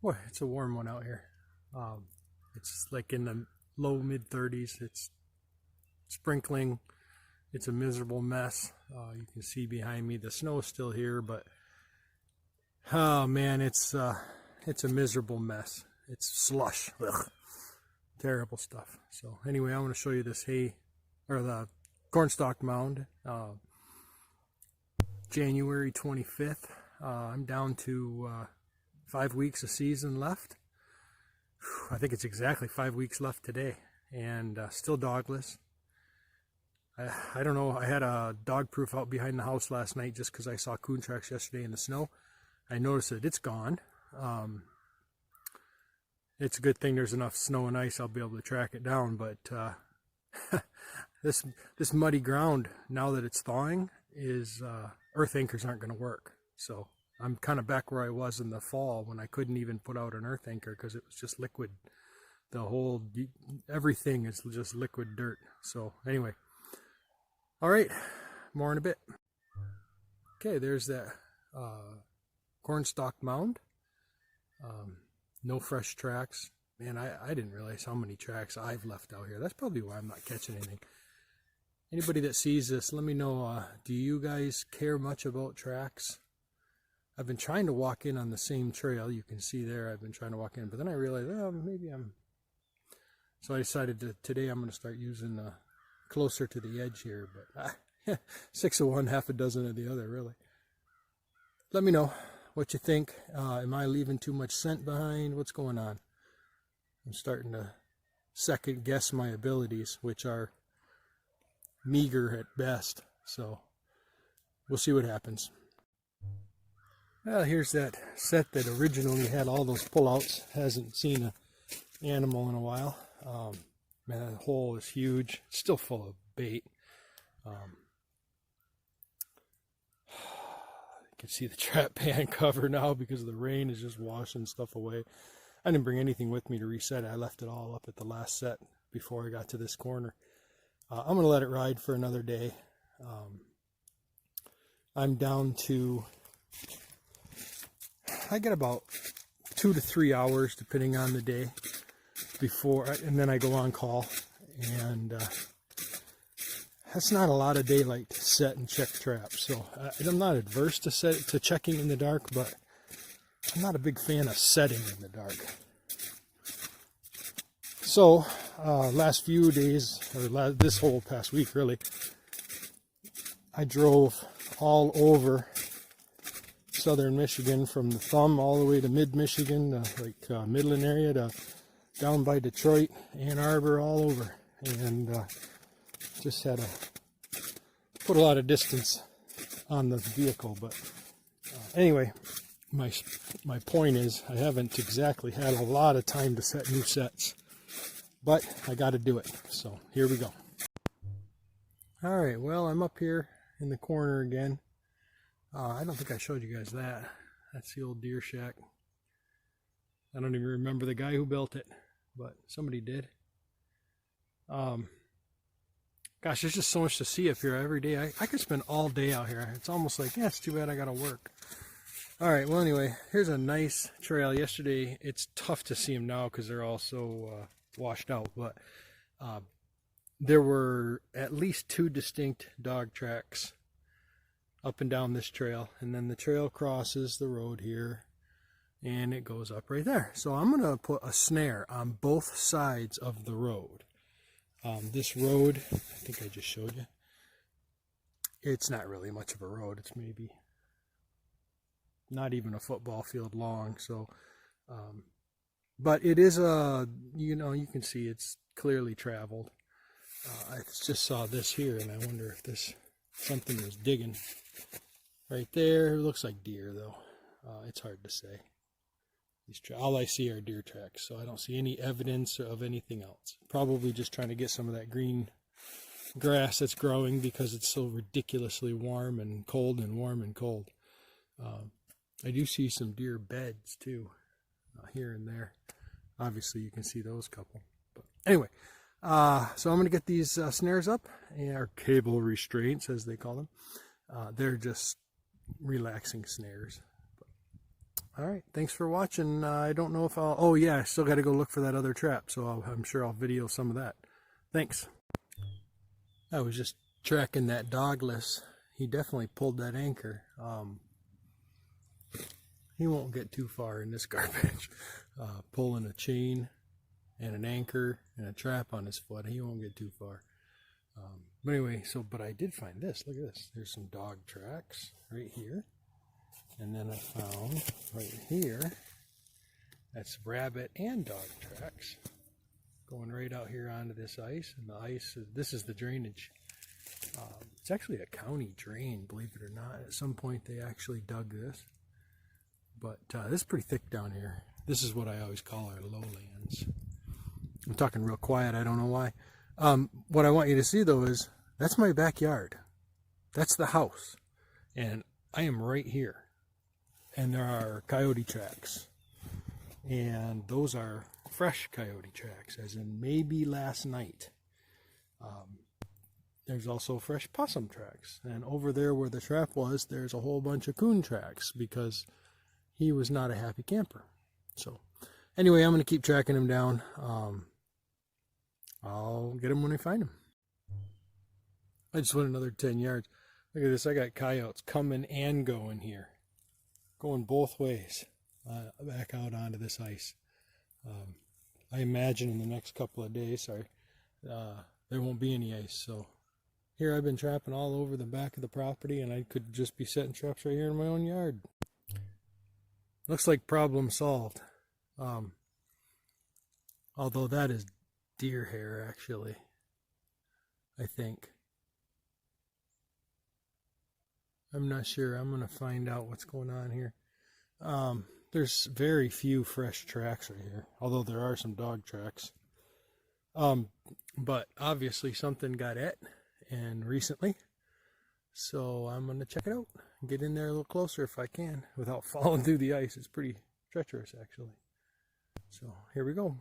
Boy, it's a warm one out here. It's like in the low mid 30s. It's sprinkling. It's a miserable mess. You can see behind me the snow is still here, but oh man, it's a miserable mess. It's slush. Ugh. Terrible stuff. So anyway, I want to show you this hay or the cornstalk mound. January 25th. I'm down to 5 weeks of season left. I think it's exactly 5 weeks left today, and still dogless. I don't know. I had a dog proof out behind the house last night just because I saw coon tracks yesterday in the snow. I noticed that it's gone. It's a good thing there's enough snow and ice I'll be able to track it down, but this muddy ground, now that it's thawing, is earth anchors aren't going to work. So I'm kind of back where I was in the fall when I couldn't even put out an earth anchor because it was just liquid. Everything is just liquid dirt. So anyway, all right, more in a bit. Okay, there's that cornstalk mound. No fresh tracks. Man, I didn't realize how many tracks I've left out here. That's probably why I'm not catching anything. Anybody that sees this, let me know, do you guys care much about tracks? I've been trying to walk in on the same trail. You can see there I've been trying to walk in, but then I realized, oh, maybe I'm... So I decided that today I'm going to start using closer to the edge here, but 6 of one, half a dozen of the other, really. Let me know what you think. Am I leaving too much scent behind? What's going on? I'm starting to second guess my abilities, which are meager at best. So we'll see what happens. Well, here's that set that originally had all those pullouts. Hasn't seen an animal in a while. Man, the hole is huge. It's still full of bait. You can see the trap pan cover now because the rain is just washing stuff away. I didn't bring anything with me to reset it. I left it all up at the last set before I got to this corner. I'm going to let it ride for another day. I'm down to, I get about 2 to 3 hours depending on the day before, and then I go on call. And that's not a lot of daylight to set and check traps. So I'm not adverse to checking in the dark, but I'm not a big fan of setting in the dark. So last few days, or this whole past week really, I drove all over southern Michigan, from the Thumb all the way to mid-Michigan, like Midland area, to down by Detroit, Ann Arbor, all over. And just had to put a lot of distance on the vehicle. But anyway, my point is I haven't exactly had a lot of time to set new sets, but I got to do it. So here we go. All right, well, I'm up here in the corner again. I don't think I showed you guys that. That's the old deer shack. I don't even remember the guy who built it, but somebody did. Gosh, there's just so much to see up here every day. I could spend all day out here. It's almost like, yeah, it's too bad I gotta work. All right, well, anyway, here's a nice trail. Yesterday, it's tough to see them now because they're all so washed out, but there were at least 2 distinct dog tracks up and down this trail, and then the trail crosses the road here, and it goes up right there. So I'm gonna put a snare on both sides of the road. This road, I think I just showed you, it's not really much of a road. It's maybe not even a football field long. So, but it is you can see it's clearly traveled. I just saw this here, and I wonder if this something was digging right there. It looks like deer, though. It's hard to say. All I see are deer tracks, so I don't see any evidence of anything else. Probably just trying to get some of that green grass that's growing because it's so ridiculously warm and cold and warm and cold. I do see some deer beds too, here and there. Obviously you can see those couple. But anyway, so I'm going to get these snares up, or cable restraints as they call them. They're just relaxing snares. All right, thanks for watching. I don't know if I'll, oh yeah, I still got to go look for that other trap, so I'm sure I'll video some of that. Thanks. I was just tracking that dogless. He definitely pulled that anchor. He won't get too far in this garbage. Pulling a chain and an anchor and a trap on his foot, he won't get too far. But anyway, but I did find this. Look at this. There's some dog tracks right here. And then I found right here, that's rabbit and dog tracks going right out here onto this ice. And the ice, this is the drainage. It's actually a county drain, believe it or not. At some point they actually dug this. But this is pretty thick down here. This is what I always call our lowlands. I'm talking real quiet, I don't know why. What I want you to see though is, that's my backyard. That's the house. And I am right here. And there are coyote tracks. And those are fresh coyote tracks, as in maybe last night. There's also fresh possum tracks. And over there where the trap was, there's a whole bunch of coon tracks, because he was not a happy camper. So anyway, I'm going to keep tracking him down. I'll get him when I find him. I just went another 10 yards. Look at this. I got coyotes coming and going here. Going both ways back out onto this ice. I imagine in the next couple of days, there won't be any ice. So here I've been trapping all over the back of the property, and I could just be setting traps right here in my own yard. Looks like problem solved. Although that is deer hair, actually, I think. I'm not sure. I'm going to find out what's going on here. There's very few fresh tracks right here, although there are some dog tracks. But obviously something got at and recently. So I'm going to check it out and get in there a little closer if I can without falling through the ice. It's pretty treacherous, actually. So here we go.